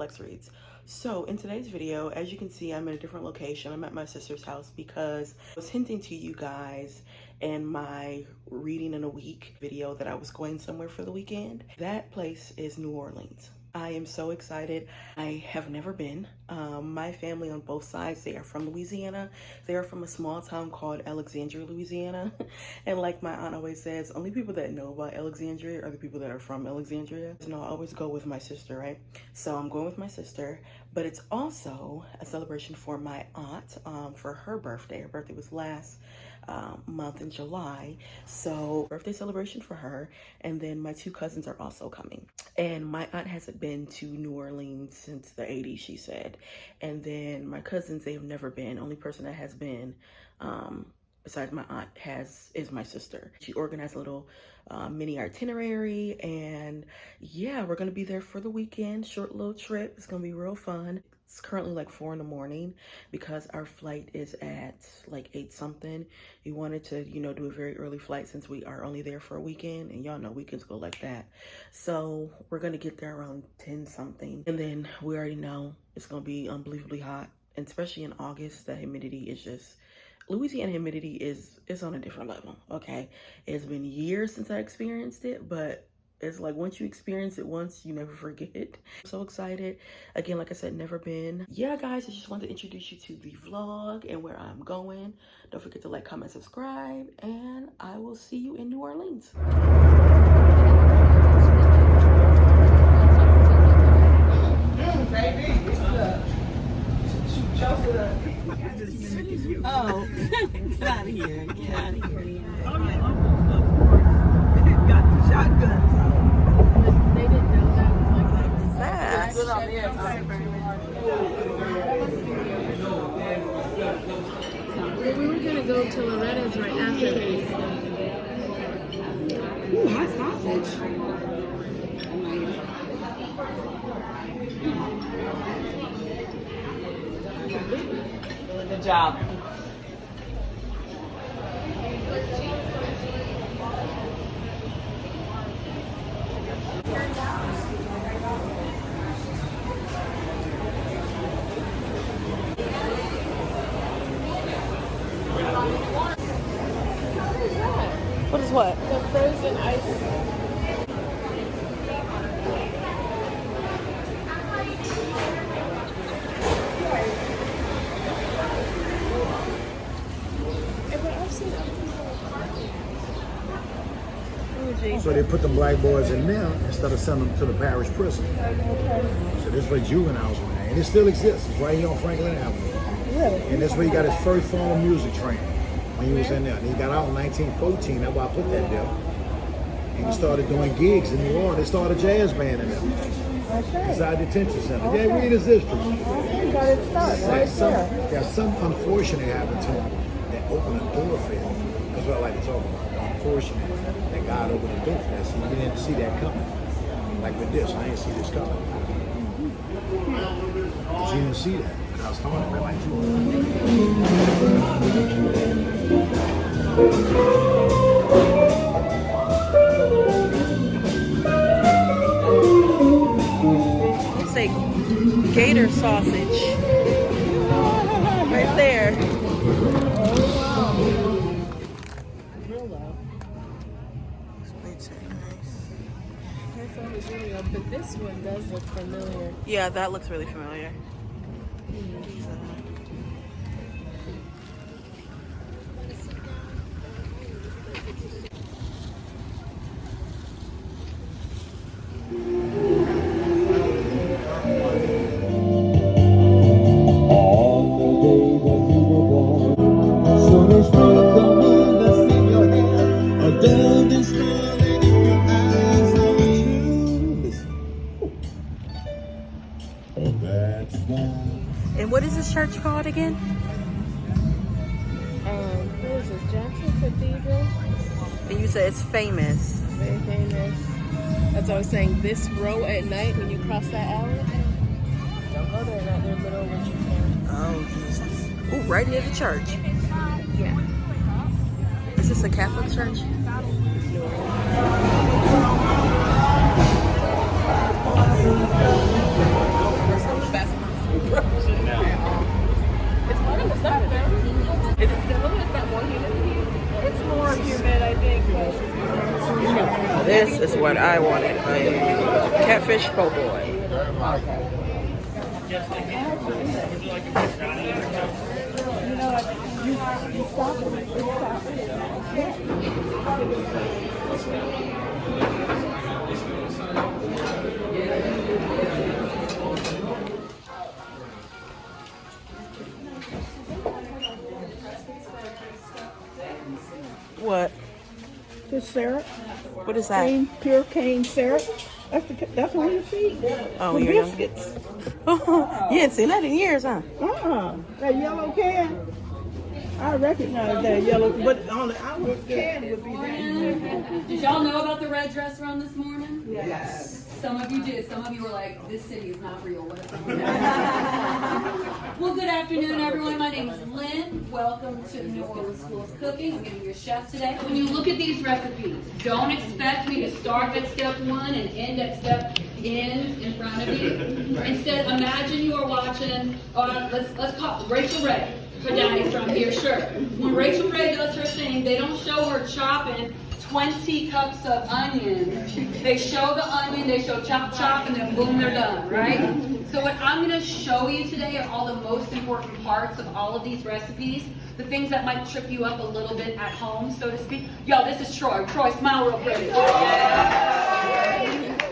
Lex Reads. So in today's video, as you can see, I'm in a different location. I'm at my sister's house because I was hinting to you guys in my reading in a week video that I was going somewhere for the weekend. That place is New Orleans. I am so excited. I have never been. My family on both sides, they are from Louisiana. They are from a small town called Alexandria, Louisiana. And like my aunt always says, only people that know about Alexandria are the people that are from Alexandria. You know, I always go with my sister, right? So I'm going with my sister, but it's also a celebration for my aunt for her birthday. Her birthday was last month in July. So birthday celebration for her. And then my two cousins are also coming. And my aunt hasn't been to New Orleans since the 80s, she said. And then my cousins, they've never been. Only person that has been, besides my aunt, is my sister. She organized a little mini itinerary, and yeah, we're gonna be there for the weekend. Short little trip. It's gonna be real fun. It's currently like 4 in the morning because our flight is at like 8 something. We wanted to, you know, do a very early flight since we are only there for a weekend, and y'all know weekends go like that. So we're gonna get there around 10 something, and then we already know it's gonna be unbelievably hot, and especially in August, the humidity is just, Louisiana humidity is on a different level, okay? It's been years since I experienced it, but it's like once you experience it once, you never forget it. I'm so excited. Again, like I said, never been. Yeah, guys, I just wanted to introduce you to the vlog and where I'm going. Don't forget to like, comment, subscribe, and I will see you in New Orleans. Oh, get out of here. Get out of here. Got the shotguns out. They didn't know that was like Fast. Good on there. We were going to go to Loretta's right after this. Ooh, hot sausage. Good job. What is what? The frozen ice. So they put the black boys in there instead of sending them to the parish prison. So this is where juveniles went at. And it still exists. It's right here on Franklin Avenue. Really? And that's where he got his first formal music training when he was in there. And he got out in 1914. That's why I put that there. And he started doing gigs in New Orleans. They started a jazz band in there. Okay. Inside the detention center. Okay. Yeah, read his history. You got it started right there. There's some unfortunate happened to him that opened a door for him. That's what I like to talk about. The unfortunate that God opened a door for that. So you didn't see that coming. Like with this, I didn't see this coming. But you didn't see that. And I was starting to like It's a gator sausage. Right there. But this one does look familiar. Yeah, that looks really familiar. And what is this church called again? What is this? Jackson Cathedral? And you said it's famous. Very famous. That's what I was saying. This row at night when you cross that alley. Don't go there right there, middle of what you can. Oh, Jesus. Oh, right near the church. Yeah. Is this a Catholic church? This is what I wanted. A catfish po' boy. What? Just syrup. What is that? Cane, pure cane syrup. That's on your feet. Oh, With you're young. biscuits. You ain't seen that in years, huh? That yellow can. I recognize that yellow, but on the outward can would be that. Did y'all know about the red dress run this morning? Yes. Some of you did. Some of you were like, this city is not real. What is going on? Well, good afternoon, everyone. My name is Lynn. Welcome to the New Orleans School of Cooking. I'm going to be your chef today. When you look at these recipes, don't expect me to start at step 1 and end at step in front of you. Instead, imagine you are watching, let's call Rachel Ray. Her daddy's from here, sure. When Rachel Ray does her thing, they don't show her chopping 20 cups of onions. They show the onion, they show chop, chop, and then boom, they're done, right? So what I'm going to show you today are all the most important parts of all of these recipes, the things that might trip you up a little bit at home, so to speak. Yo, this is Troy. Troy, smile real pretty. Yeah.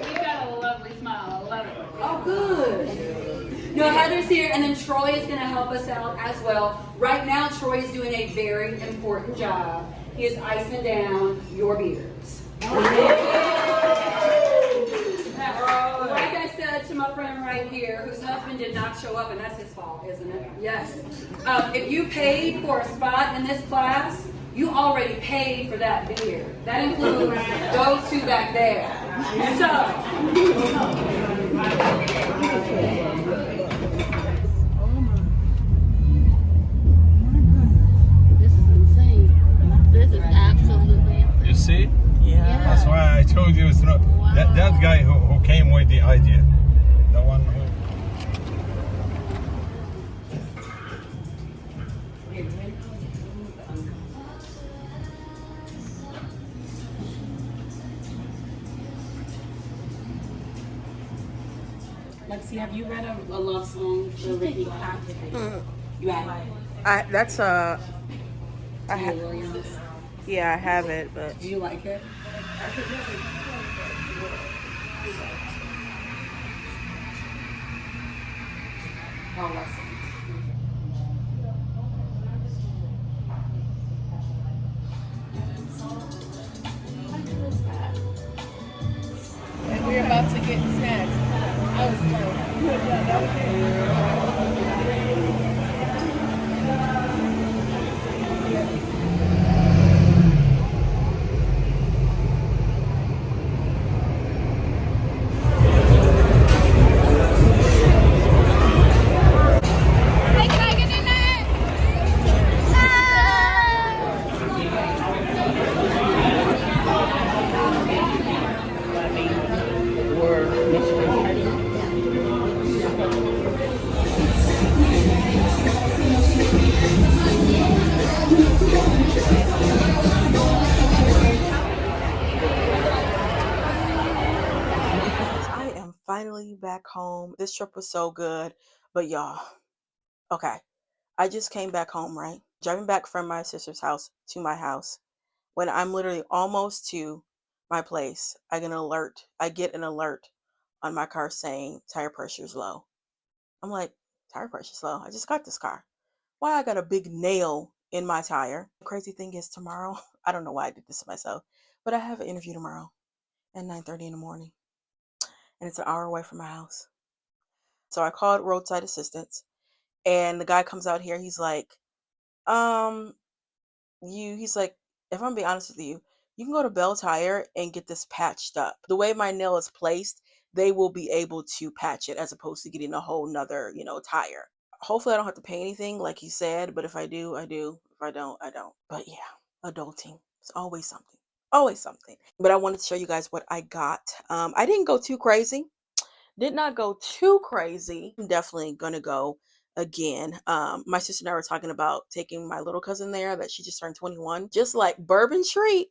He's got a lovely smile. I love it. Oh, good. No, Heather's here, and then Troy is going to help us out as well. Right now, Troy is doing a very important job. He is icing down your beards. Now, like I said to my friend right here, whose husband did not show up, and that's his fault, isn't it? Yes. If you paid for a spot in this class, you already paid for that beard. That includes those two back there. You see? Yeah. That's why I told you it's not that guy who came with the idea. The one who Lexi, have you read a love song for Ricky Cott? You have? That's I Williams. yeah, I have it, but Do you like it? Oh, lessons. And we're about to get snacks. I was I am finally back home. This trip was so good, but y'all, okay. I just came back home, right? Driving back from my sister's house to my house. When I'm literally almost to my place, I get an alert on my car saying tire pressure is low. I'm like, tire pressure's low. I just got this car. Why I got a big nail in my tire? The crazy thing is tomorrow, I don't know why I did this to myself, but I have an interview tomorrow at 9:30 in the morning. And it's an hour away from my house. So I called roadside assistance, and the guy comes out here. He's like, he's like, if I'm being honest with you, you can go to Bell Tire and get this patched up. The way my nail is placed, they will be able to patch it as opposed to getting a whole nother, tire. Hopefully I don't have to pay anything like he said, but if I do, I do. If I don't, I don't. But yeah, adulting. It's always something. Always something. But I wanted to show you guys what I got. I didn't go too crazy. Did not go too crazy. I'm definitely gonna go again. My sister and I were talking about taking my little cousin there that she just turned 21, just like Bourbon Street.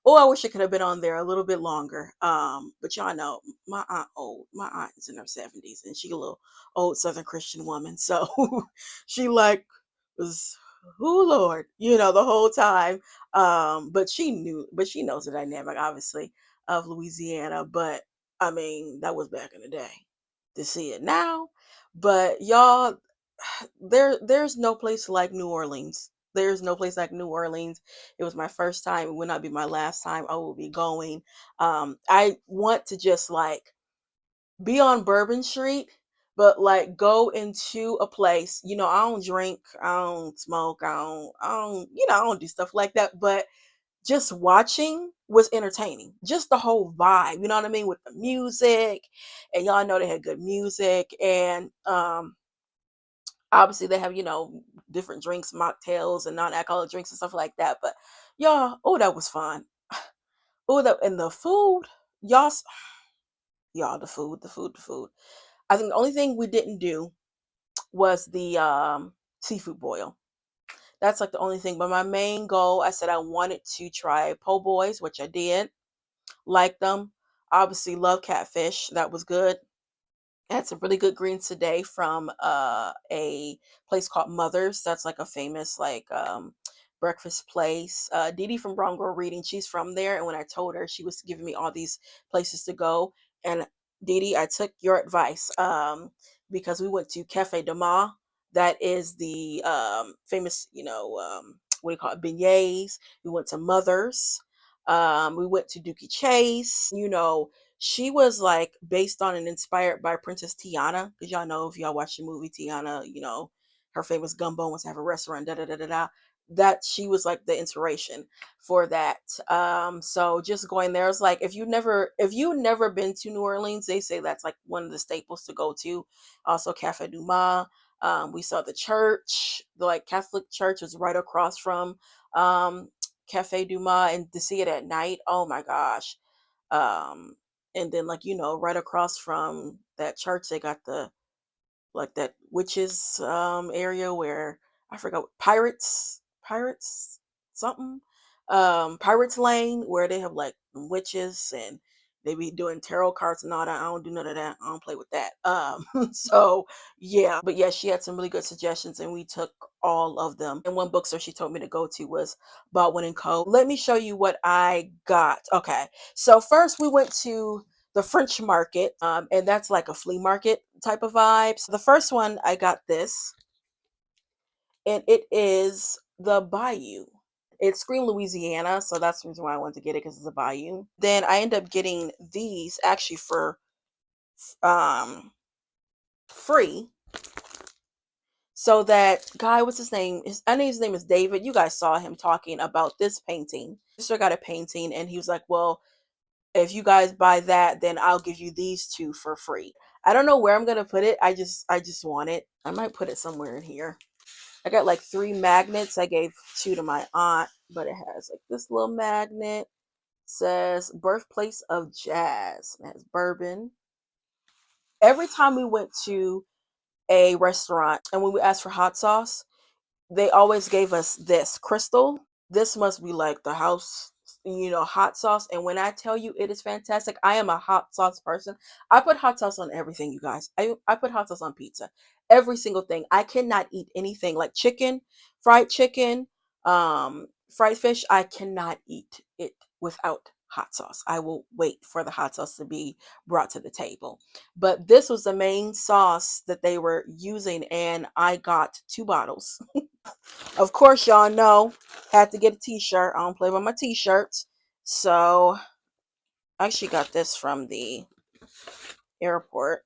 Oh, I wish I could have been on there a little bit longer. But y'all know my aunt old. My aunt is in her 70s and she a little old Southern Christian woman. So she like was, oh Lord, the whole time. But she knows the dynamic, obviously, of Louisiana. But I mean, that was back in the day. To see it now. But y'all, there's no place like New Orleans. There's no place like New Orleans. It was my first time. It will not be my last time. I will be going. I want to just like be on Bourbon Street, but like go into a place. I don't drink, I don't smoke, I don't do stuff like that. But just watching was entertaining. Just the whole vibe, you know what I mean, with the music. And y'all know they had good music. And obviously they have, different drinks, mocktails and non-alcoholic drinks and stuff like that. But y'all, oh, that was fun. Oh, that and the food, y'all, y'all, the food. I think the only thing we didn't do was the seafood boil. That's like the only thing. But my main goal, I said I wanted to try po' boys, which I did. Like them. Obviously, love catfish. That was good. I had some really good greens today from a place called Mother's. That's like a famous like breakfast place. Dee Dee from Brown Girl Reading, she's from there. And when I told her, she was giving me all these places to go. And Dee Dee, I took your advice because we went to Cafe de Ma. That is the famous, what do you call it, beignets. We went to Mother's. We went to Dookie Chase. She was like based on and inspired by Princess Tiana, because y'all know if y'all watch the movie Tiana, her famous gumbo wants to have a restaurant, da da da da da. That she was like the inspiration for that. So just going there is like if you never been to New Orleans, they say that's like one of the staples to go to. Also Cafe du Mas. We saw the church, the like Catholic church was right across from um Cafe du Mas, and to see it at night, oh my gosh. Um, and then like right across from that church, they got the like that witches area where I forgot pirates something Pirates Lane, where they have like witches and they be doing tarot cards and all that. I don't do none of that. I don't play with that. So yeah, but yeah, she had some really good suggestions and we took all of them. And one bookstore she told me to go to was Baldwin and Co. Let me show you what I got. Okay, so first we went to the French market, and that's like a flea market type of vibe. So the first one I got this, and it is the Bayou. It's Scream Louisiana, so that's the reason why I wanted to get it because it's a Bayou. Then I end up getting these actually for um free. So that guy, what's his name? I know his name is David. You guys saw him talking about this painting. Sister got a painting, and he was like, "Well, if you guys buy that, then I'll give you these two for free." I don't know where I'm gonna put it. I just want it. I might put it somewhere in here. I got like 3 magnets. I gave 2 to my aunt, but it has like this little magnet. Says birthplace of jazz. It has bourbon. Every time we went to a restaurant and when we asked for hot sauce, they always gave us this crystal. This must be like the house, hot sauce. And when I tell you it is fantastic, I am a hot sauce person. I put hot sauce on everything, you guys. I put hot sauce on pizza. Every single thing. I cannot eat anything like chicken, fried fish. I cannot eat it without hot sauce. I will wait for the hot sauce to be brought to the table. But this was the main sauce that they were using, and I got 2 bottles. Of course, y'all know, had to get a t-shirt. I don't play with my t-shirts. So I actually got this from the airport.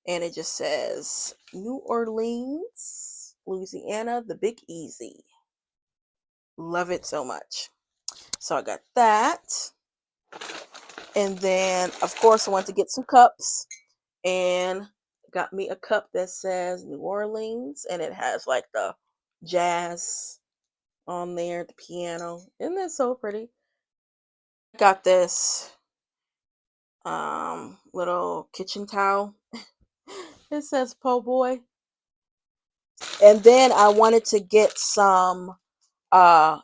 And it just says New Orleans, Louisiana, the Big Easy. Love it so much. So I got that. And then, of course, I went to get some cups. And got me a cup that says New Orleans. And it has like the jazz on there, the piano. Isn't that so pretty? Got this little kitchen towel. It says po' boy. And then I wanted to get some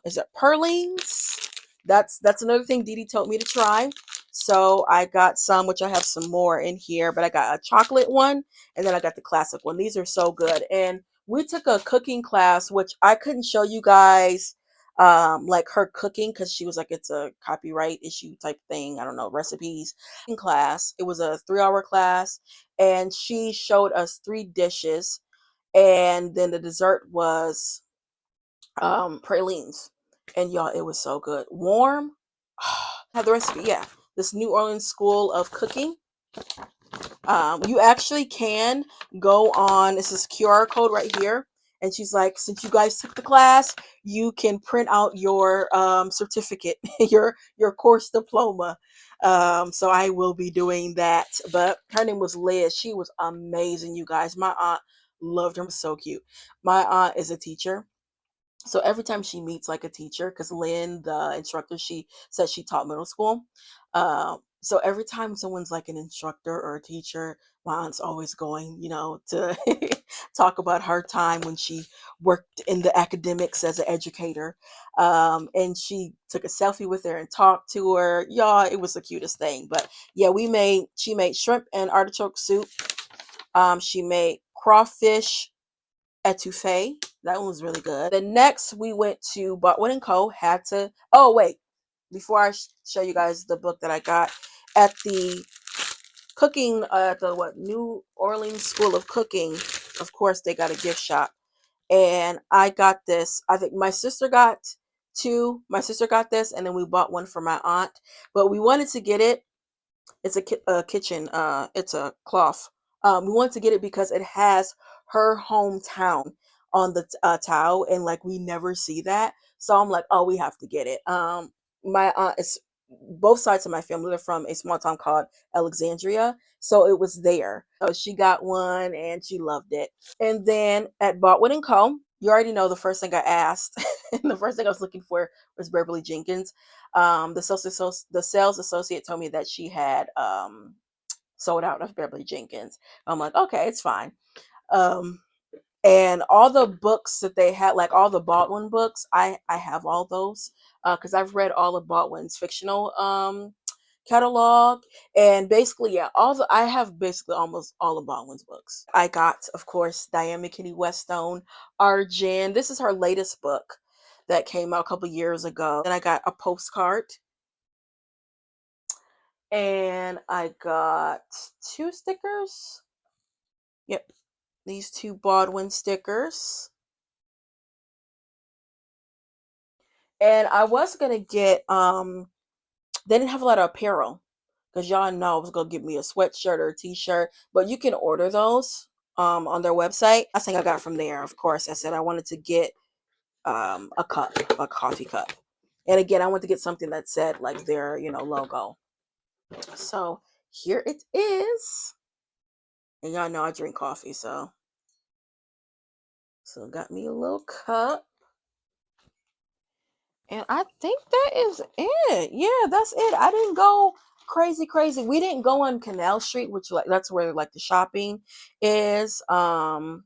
is it Perlings? That's another thing Dee Dee told me to try. So I got some, which I have some more in here, but I got a chocolate one and then I got the classic one. These are so good. And we took a cooking class, which I couldn't show you guys like her cooking because she was like it's a copyright issue type thing. I don't know, recipes. In class, it was a 3-hour class, and she showed us 3 dishes, and then the dessert was pralines, and y'all, it was so good. Warm. Have the recipe, yeah. This New Orleans School of Cooking. You actually can go on, this is QR code right here, and she's like, since you guys took the class, you can print out your certificate, your course diploma. So I will be doing that. But her name was Liz. She was amazing, you guys. My aunt loved her. So cute. My aunt is a teacher, so every time she meets like a teacher, because Lynn, the instructor, she said she taught middle school. So every time someone's like an instructor or a teacher, my aunt's always going, to talk about her time when she worked in the academics as an educator. And she took a selfie with her and talked to her. Y'all, it was the cutest thing. But yeah, she made shrimp and artichoke soup. She made crawfish etouffee. That one was really good. Then next we went to Botwood and Co. Had to. Oh wait, before I show you guys the book that I got at the cooking at the New Orleans School of Cooking. Of course, they got a gift shop, and I got this. I think my sister got two. My sister got this, and then we bought one for my aunt. But we wanted to get it. It's a kitchen. It's a cloth. We wanted to get it because it has her hometown on the towel, and like we never see that. So I'm like, oh, we have to get it. My aunt is both sides of my family. They're from a small town called Alexandria, so it was there. So she got one and she loved it. And then at Botwood and Co., you already know the first thing I asked, and the first thing I was looking for was Beverly Jenkins. The sales associate told me that she had sold out of Beverly Jenkins. I'm like, okay, it's fine. Um, and all the books that they had, like all the Baldwin books, I have all those because I've read all of Baldwin's fictional catalog, and basically, yeah, I have basically almost all of Baldwin's books. I got, of course, Diane McKinney Westone, Arjen. This is her latest book that came out a couple years ago. Then I got a postcard, and I got 2 stickers. Yep, these 2 Baldwin stickers. And I was gonna get they didn't have a lot of apparel because y'all know I was gonna get me a sweatshirt or a t-shirt, but you can order those on their website. I think I got from there. Of course, I said I wanted to get a cup, a coffee cup. And again, I wanted to get something that said like their, logo. So here it is. And y'all know I drink coffee, so got me a little cup. And I think that is it. Yeah, that's it. I didn't go crazy. We didn't go on Canal Street, which like that's where like the shopping is. But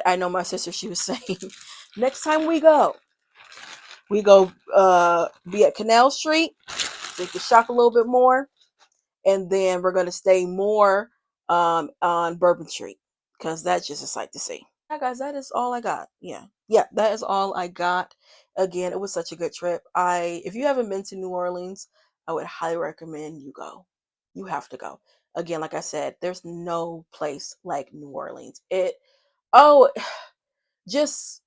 I know my sister, she was saying next time we go be at Canal Street, so we can shop a little bit more, and then we're gonna stay more on Bourbon Street because that's just a sight to see. Yeah, guys, that is all I got. Yeah, that is all I got. Again, it was such a good trip. If you haven't been to New Orleans, I would highly recommend you go. You have to go. Again, like I said, there's no place like New Orleans. Oh, just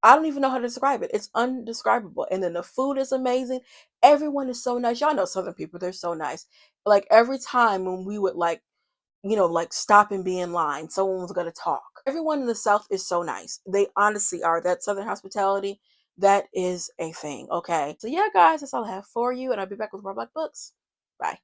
I don't even know how to describe it. It's undescribable. And then the food is amazing. Everyone is so nice. Y'all know Southern people, they're so nice. Like every time when we would like like stop and be in line. Someone was going to talk. Everyone in the South is so nice. They honestly are. That Southern hospitality, that is a thing. Okay. So yeah, guys, that's all I have for you. And I'll be back with more Black books. Bye.